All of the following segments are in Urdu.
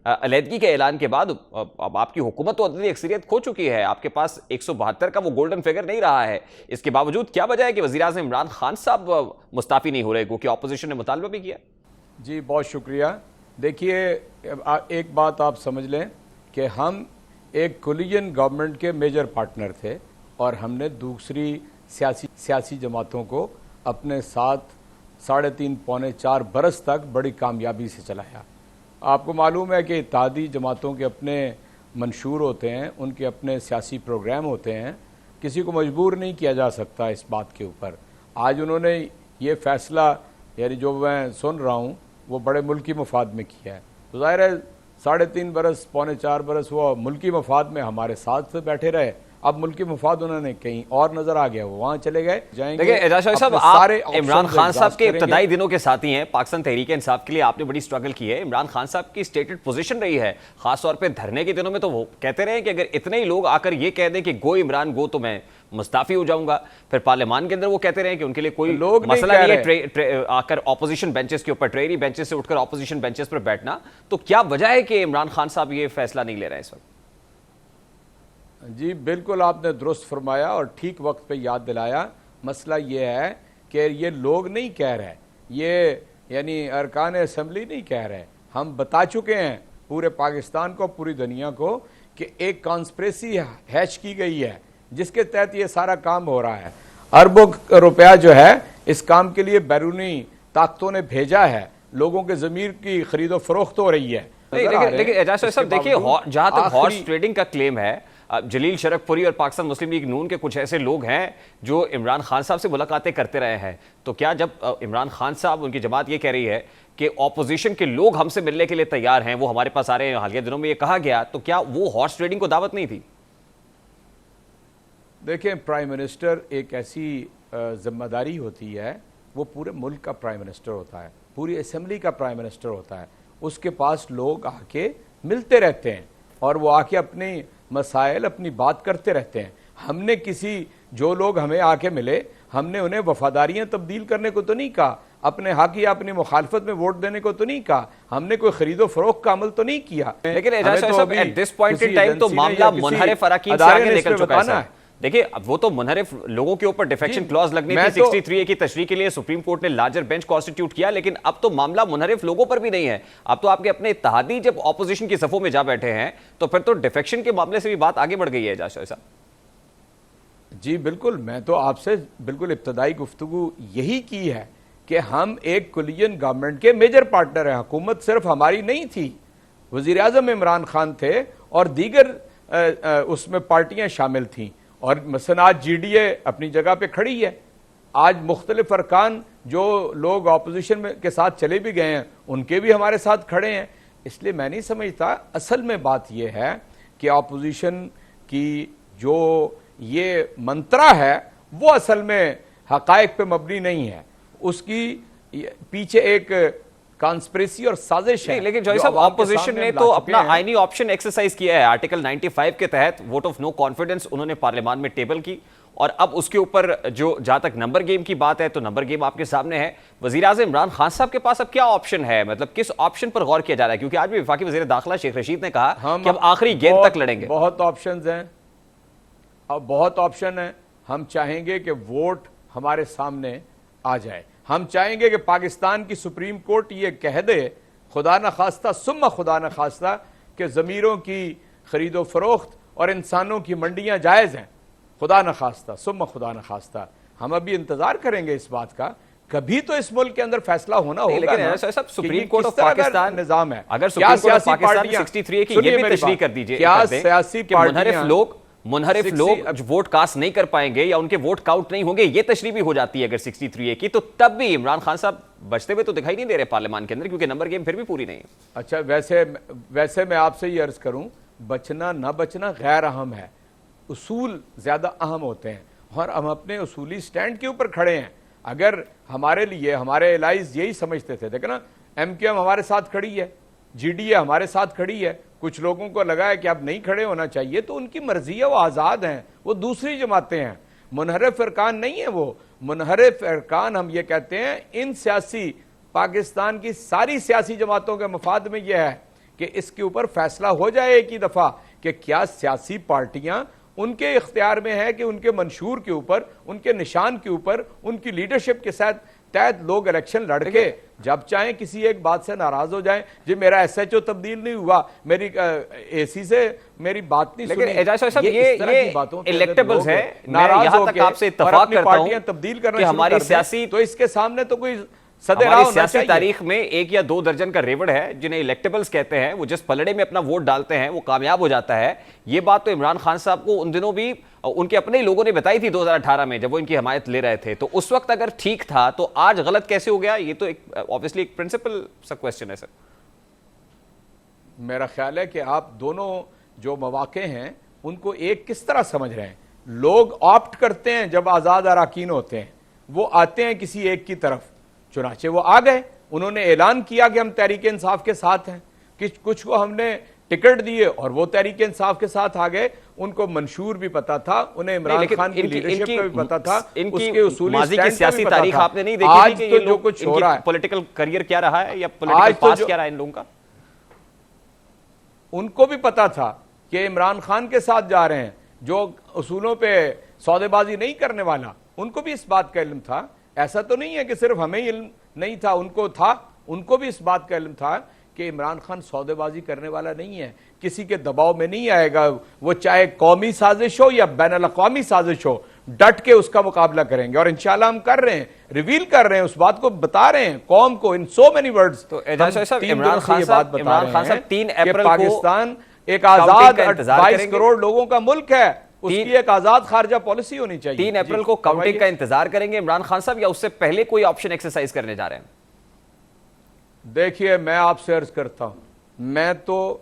علیحدگی کے اعلان کے بعد اب آپ کی حکومت تو عددی اکثریت کھو چکی ہے، آپ کے پاس 172 کا وہ گولڈن فگر نہیں رہا ہے، اس کے باوجود کیا وجہ ہے کہ وزیراعظم عمران خان صاحب مستعفی نہیں ہو رہے، کیونکہ اپوزیشن نے مطالبہ بھی کیا؟ جی بہت شکریہ. دیکھیے ایک بات آپ سمجھ لیں کہ ہم ایک کولیجن گورنمنٹ کے میجر پارٹنر تھے اور ہم نے دوسری سیاسی جماعتوں کو اپنے ساتھ 3.5 پونے 4 برس تک بڑی کامیابی سے چلایا. آپ کو معلوم ہے کہ اتحادی جماعتوں کے اپنے منشور ہوتے ہیں، ان کے اپنے سیاسی پروگرام ہوتے ہیں، کسی کو مجبور نہیں کیا جا سکتا اس بات کے اوپر. آج انہوں نے یہ فیصلہ یعنی جو میں سن رہا ہوں وہ بڑے ملکی مفاد میں کیا ہے، تو ظاہر ہے 3.5 برس پونے 4 برس وہ ملکی مفاد میں ہمارے ساتھ بیٹھے رہے. اب ملکی مفاد انہوں نے کہیں اور نظر آ گیا، وہ وہاں چلے گئے جائیں گے. دیکھیں اعجاز شاہ صاحب، آپ عمران خان صاحب کے ابتدائی دنوں کے ساتھی ہیں، پاکستان تحریک انصاف کے لیے آپ نے بڑی سٹرگل کی ہے. عمران خان صاحب کی سٹیٹڈ پوزیشن رہی ہے، خاص طور پہ دھرنے کے دنوں میں تو وہ کہتے رہے کہ اگر اتنے ہی لوگ آ کر یہ کہہ دیں کہ گو عمران گو تو میں مستعفی ہو جاؤں گا. پھر پارلیمان کے اندر وہ کہتے رہے کہ ان کے لیے کوئی مسئلہ نہیں ہے آ کر اپوزیشن بینچز کے اوپر، ٹریری بینچز سے اٹھ کر اپوزیشن بینچز پر بیٹھنا. تو کیا وجہ ہے کہ عمران خان صاحب یہ فیصلہ نہیں لے رہے ہیں اس وقت؟ جی بالکل آپ نے درست فرمایا اور ٹھیک وقت پہ یاد دلایا. مسئلہ یہ ہے کہ یہ لوگ نہیں کہہ رہے، یہ یعنی ارکان اسمبلی نہیں کہہ رہے. ہم بتا چکے ہیں پورے پاکستان کو، پوری دنیا کو، کہ ایک کانسپریسی ہیچ کی گئی ہے جس کے تحت یہ سارا کام ہو رہا ہے. اربوں روپیہ جو ہے اس کام کے لیے بیرونی طاقتوں نے بھیجا ہے، لوگوں کے ضمیر کی خرید و فروخت ہو رہی ہے. لیکن اعجاز صاحب دیکھیے، جہاں تک ہارس ٹریڈنگ کا کلیم ہے، جلیل شرک پوری اور پاکستان مسلم لیگ نون کے کچھ ایسے لوگ ہیں جو عمران خان صاحب سے ملاقاتیں کرتے رہے ہیں. تو کیا جب عمران خان صاحب، ان کی جماعت یہ کہہ رہی ہے کہ اپوزیشن کے لوگ ہم سے ملنے کے لیے تیار ہیں، وہ ہمارے پاس آ رہے ہیں، حالیہ دنوں میں یہ کہا گیا، تو کیا وہ ہارس ٹریڈنگ کو دعوت نہیں تھی؟ دیکھیں پرائم منسٹر ایک ایسی ذمہ داری ہوتی ہے، وہ پورے ملک کا پرائم منسٹر ہوتا ہے، پوری اسمبلی کا پرائم منسٹر ہوتا ہے. اس کے پاس لوگ آ کے ملتے رہتے ہیں اور وہ آ کے اپنی مسائل، اپنی بات کرتے رہتے ہیں. ہم نے جو لوگ ہمیں آ کے ملے، ہم نے انہیں وفاداریاں تبدیل کرنے کو تو نہیں کہا، اپنے حق یا اپنی مخالفت میں ووٹ دینے کو تو نہیں کہا، ہم نے کوئی خرید و فروخت کا عمل تو نہیں کیا. لیکن اعجاز شاہ صاحب at this point in time تو معاملہ منحرف اراکین سے آگے نکل چکا ہے. دیکھیں وہ تو منحرف لوگوں کے اوپر ڈیفیکشن کلاز لگنی تھی 63A کی تشریح کے لیے سپریم کورٹ نے لارجر بینچ کانسٹیٹیوٹ کیا، لیکن اب تو معاملہ منحرف لوگوں پر بھی نہیں ہے. اب تو آپ کے اپنے اتحادی جب اپوزیشن کی صفوں میں جا بیٹھے ہیں تو پھر تو ڈیفیکشن کے معاملے سے بھی بات آگے بڑھ گئی ہے. اعجاز شاہ صاحب جی بالکل، میں تو آپ سے بالکل ابتدائی گفتگو یہی کی ہے کہ ہم ایک کولیجن گورنمنٹ کے میجر پارٹنر ہیں. حکومت صرف ہماری نہیں تھی، وزیر اعظم عمران خان تھے اور دیگر اس میں پارٹیاں شامل تھیں. اور مثلا آج جی ڈی اے اپنی جگہ پہ کھڑی ہے. آج مختلف ارکان جو لوگ اپوزیشن کے ساتھ چلے بھی گئے ہیں ان کے بھی ہمارے ساتھ کھڑے ہیں. اس لیے میں نہیں سمجھتا، اصل میں بات یہ ہے کہ اپوزیشن کی جو یہ منترا ہے وہ اصل میں حقائق پہ مبنی نہیں ہے، اس کی پیچھے ایک کانسپریسی اور سازش ہے. لیکن جوئی صاحب اپوزیشن نے تو اپنا آئینی آپشن ایکسرسائز کیا ہے، آرٹیکل 95 کے تحت ووٹ آف نو کانفیڈنس انہوں نے پارلیمان میں ٹیبل کی، اور اب اس کے اوپر جہاں تک نمبر گیم کی بات ہے تو نمبر گیم آپ کے سامنے ہے. وزیر اعظم عمران خان صاحب کے پاس اب کیا آپشن ہے، مطلب کس آپشن پر غور کیا جا رہا ہے؟ کیونکہ آج بھی وفاقی وزیر داخلہ شیخ رشید نے کہا کہ ہم آخری گیند تک لڑیں گے. بہت آپشنز ہیں، اب بہت آپشن ہیں. ہم چاہیں گے کہ ووٹ ہمارے سامنے آ جائے. ہم چاہیں گے کہ پاکستان کی سپریم کورٹ یہ کہہ دے خدا نہ خواستہ ثم خدا نہ خواستہ کہ ضمیروں کی خرید و فروخت اور انسانوں کی منڈیاں جائز ہیں. خدا نہ خواستہ ثم خدا نہ خواستہ. ہم ابھی انتظار کریں گے اس بات کا، کبھی تو اس ملک کے اندر فیصلہ ہونا ہوگا. لیکن سپریم کورٹ آف پاکستان نظام ہے، اگر supreme court of Pakistan 63A کی یہ بھی تشریح کر دیجئے کیا سیاسی پارٹیاں منحرف لوگ ووٹ کاسٹ نہیں کر پائیں گے یا ان کے ووٹ کاؤنٹ نہیں ہوں گے، یہ تشریح بھی ہو جاتی ہے اگر 63A کی، تو تب بھی عمران خان صاحب بچتے ہوئے تو دکھائی نہیں دے رہے پارلیمان کے اندر، کیونکہ نمبر گیم پھر بھی پوری نہیں ہے. اچھا ویسے میں آپ سے یہ عرض کروں، بچنا نہ بچنا غیر اہم ہے، اصول زیادہ اہم ہوتے ہیں اور ہم اپنے اصولی سٹینڈ کے اوپر کھڑے ہیں. اگر ہمارے لیے ہمارے الائز یہی سمجھتے تھے، دیکھنا ایم کیو ایم ہمارے ساتھ کھڑی ہے، جی ڈی اے ہمارے ساتھ کھڑی ہے، کچھ لوگوں کو لگا ہے کہ اب نہیں کھڑے ہونا چاہیے، تو ان کی مرضی ہے، وہ آزاد ہیں، وہ دوسری جماعتیں ہیں، منحرف ارکان نہیں ہیں. وہ منحرف ارکان ہم یہ کہتے ہیں ان سیاسی پاکستان کی ساری سیاسی جماعتوں کے مفاد میں یہ ہے کہ اس کے اوپر فیصلہ ہو جائے ایک ہی دفعہ کہ کیا سیاسی پارٹیاں ان کے اختیار میں ہے کہ ان کے منشور کے اوپر، ان کے نشان کے اوپر، ان کی لیڈرشپ کے تحت لوگ الیکشن لڑ کے جب چاہیں کسی ایک بات سے ناراض ہو جائیں. جی میرا ایس ایچ او تبدیل نہیں ہوا، میری اے سی سے میری بات نہیں سنی. لیکن اعجاز صاحب یہ الیکٹیبلز ہے، میں ناراض یہاں ہو تک کے آپ سے اور اتفاق اپنی کرتا پارٹیاں ہوں تبدیل کرنا کہ شروع ہماری کر دیں سیاسی تو اس کے سامنے تو کوئی صدر ہماری ہونا سیاسی چاہیے. تاریخ میں 1 یا 2 درجن کا ریوڑ ہے جنہیں الیکٹیبلز کہتے ہیں، وہ جس پلڑے میں اپنا ووٹ ڈالتے ہیں وہ کامیاب ہو جاتا ہے. یہ بات تو عمران خان صاحب کو ان دنوں بھی ان کے اپنے لوگوں نے بتائی تھی 2018 میں جب وہ ان کی حمایت لے رہے تھے. تو اس وقت اگر ٹھیک تھا تو آج غلط کیسے ہو گیا؟ یہ تو obviously ایک پرنسپل سا کویسچن ہے سر. میرا خیال ہے کہ آپ دونوں جو مواقع ہیں ان کو ایک کس طرح سمجھ رہے ہیں. لوگ آپٹ کرتے ہیں جب آزاد اراکین ہوتے ہیں، وہ آتے ہیں کسی ایک کی طرف، چنانچہ وہ آ گئے. انہوں نے اعلان کیا کہ ہم تحریک انصاف کے ساتھ ہیں، کچھ کو ہم نے ٹکٹ دیے اور وہ تحریک انصاف کے ساتھ آ گئے. ان کو منشور بھی پتا تھا، انہیں عمران خان کی لیڈرشپ کا بھی پتا تھا، اس کے اصولی ماضی کی سٹینڈ کا بھی سیاسی پتا تاریخ تھا. آپ نے نہیں دیکھی آج تھی کہ تو یہ جو لوگ کچھ ہو رہا ہے، پولیٹیکل کریئر کیا رہا ہے یا پولیٹیکل پاس کیا رہا ہے ان لوگوں کا، ان کو بھی پتا تھا کہ عمران خان کے ساتھ جا رہے ہیں جو اصولوں پہ سودے بازی نہیں کرنے والا. ان کو بھی اس بات کا علم تھا. ایسا تو نہیں ہے کہ صرف ہمیں علم نہیں تھا، ان کو تھا. ان کو بھی اس بات کا علم تھا کہ عمران خان سودے بازی کرنے والا نہیں ہے، کسی کے دباؤ میں نہیں آئے گا. وہ چاہے قومی سازش ہو یا بین الاقوامی سازش ہو، ڈٹ کے اس کا مقابلہ کریں گے. اور انشاءاللہ ہم کر رہے ہیں، ریویل کر رہے ہیں، اس بات کو بتا رہے ہیں قوم کو ان سو مینی ورڈز. تو اعجاز صاحب عمران خان صاحب 3 اپریل کو پاکستان ایک آزاد 22 کروڑ لوگوں کا ملک ہے، اس کی ایک آزاد خارجہ پالیسی ہونی چاہیے. 3 اپریل کو کاؤنٹنگ کا انتظار کریں گے عمران خان صاحب، یا اس سے پہلے کوئی آپشن ایکسرسائز کرنے جا رہے ہیں؟ دیکھیے میں آپ سے عرض کرتا ہوں، میں تو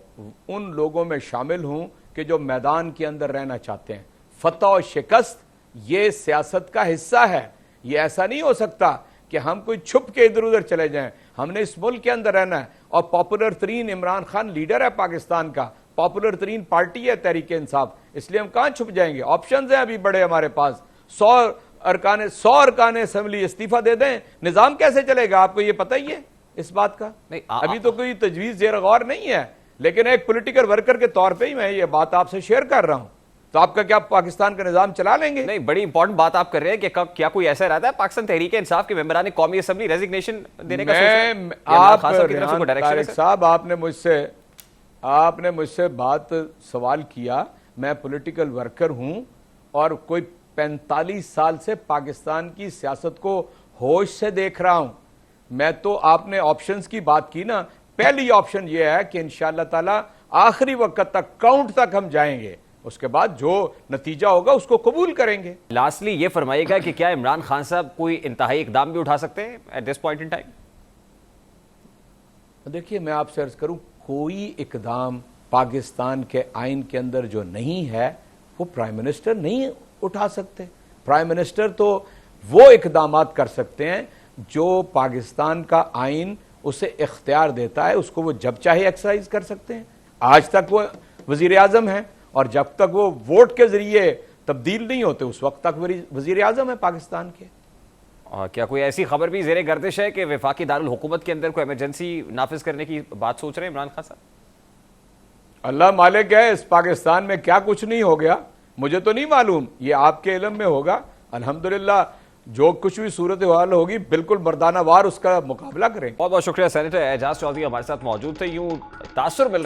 ان لوگوں میں شامل ہوں کہ جو میدان کے اندر رہنا چاہتے ہیں. فتح و شکست یہ سیاست کا حصہ ہے. یہ ایسا نہیں ہو سکتا کہ ہم کوئی چھپ کے ادھر ادھر چلے جائیں. ہم نے اس ملک کے اندر رہنا ہے. اور پاپولر ترین عمران خان لیڈر ہے پاکستان کا، پاپولر ترین پارٹی ہے تحریک انصاف. اس لیے ہم کہاں چھپ جائیں گے؟ آپشنز ہیں ابھی بڑے ہمارے پاس. 100 ارکان اسمبلی استعفیٰ دے دیں، نظام کیسے چلے گا؟ آپ کو یہ پتہ ہی ہے اس بات کا. ابھی تو کوئی تجویز زیر غور نہیں ہے، لیکن ایک پولیٹیکل ورکر کے طور پہ ہی میں یہ بات آپ سے شیئر کر رہا ہوں. تو آپ کا کیا پاکستان کا نظام چلا لیں گے؟ نہیں، بڑی امپورٹنٹ بات آپ کر رہے ہیں کہ کیا کوئی ایسا رہتا ہے پاکستان تحریک انصاف کے ممبران قومی اسمبلی ریزگنیشن دینے کا سوچ رہے ہیں؟ آپ ریحان طارق صاحب، آپ نے مجھ سے بات سوال کیا. میں پولیٹیکل ورکر ہوں اور کوئی 45 سال سے پاکستان کی سیاست کو ہوش سے دیکھ رہا ہوں. میں تو آپ نے آپشنز کی بات کی نا، پہلی آپشن یہ ہے کہ انشاءاللہ تعالی آخری وقت تک، کاؤنٹ تک ہم جائیں گے. اس کے بعد جو نتیجہ ہوگا اس کو قبول کریں گے. لاسٹلی یہ فرمائیے گا کہ کیا عمران خان صاحب کوئی انتہائی اقدام بھی اٹھا سکتے ہیں at this point in time? دیکھیے میں آپ سے عرض کروں، کوئی اقدام پاکستان کے آئین کے اندر جو نہیں ہے وہ پرائم منسٹر نہیں اٹھا سکتے. پرائم منسٹر تو وہ اقدامات کر سکتے ہیں جو پاکستان کا آئین اسے اختیار دیتا ہے، اس کو وہ جب چاہے ایکسرسائز کر سکتے ہیں. آج تک وہ وزیر اعظم ہیں، اور جب تک وہ ووٹ کے ذریعے تبدیل نہیں ہوتے اس وقت تک وزیر اعظم ہے پاکستان کے. کیا کوئی ایسی خبر بھی زیر گردش ہے کہ وفاقی دارالحکومت کے اندر کوئی ایمرجنسی نافذ کرنے کی بات سوچ رہے ہیں عمران خان صاحب؟ اللہ مالک ہے، اس پاکستان میں کیا کچھ نہیں ہو گیا مجھے تو نہیں معلوم، یہ آپ کے علم میں ہوگا. الحمدللہ جو کچھ بھی صورتحال ہوگی بالکل مردانہ وار اس کا مقابلہ کریں. بہت بہت شکریہ سینیٹر اعجاز چودھری ہمارے ساتھ موجود تھے. یوں تاثر مل